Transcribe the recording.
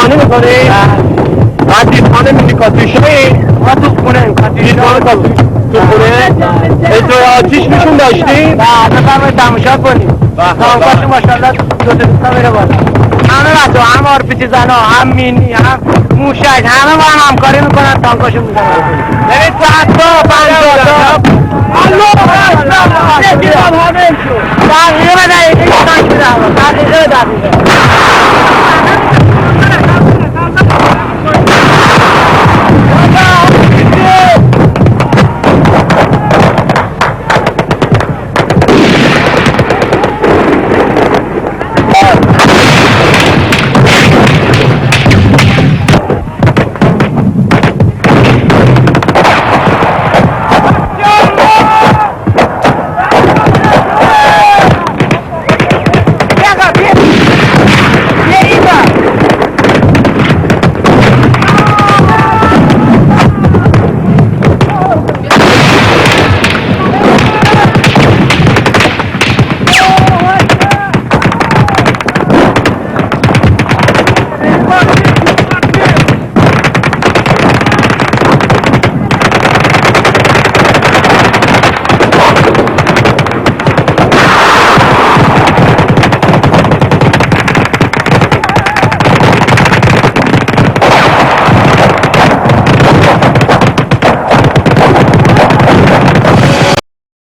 دیوانه میکنی؟ بعد دیوانه میکنی کاتیشایی؟ ما تو خونه دیوانه کاتیش تو خونه؟ اجرای آتیش میشون داشتی؟ بعد بفرمایید تماشا کنیم تانکاشو ماشاءالله دو تا میره بالا همه بچه هم آرپیجی زن ها هم مینی هم موشک همه با هم همکاری میکنن تانکاشو میزنن ببین تو حتی 50 تا الله اکبر همه شد تغییر بده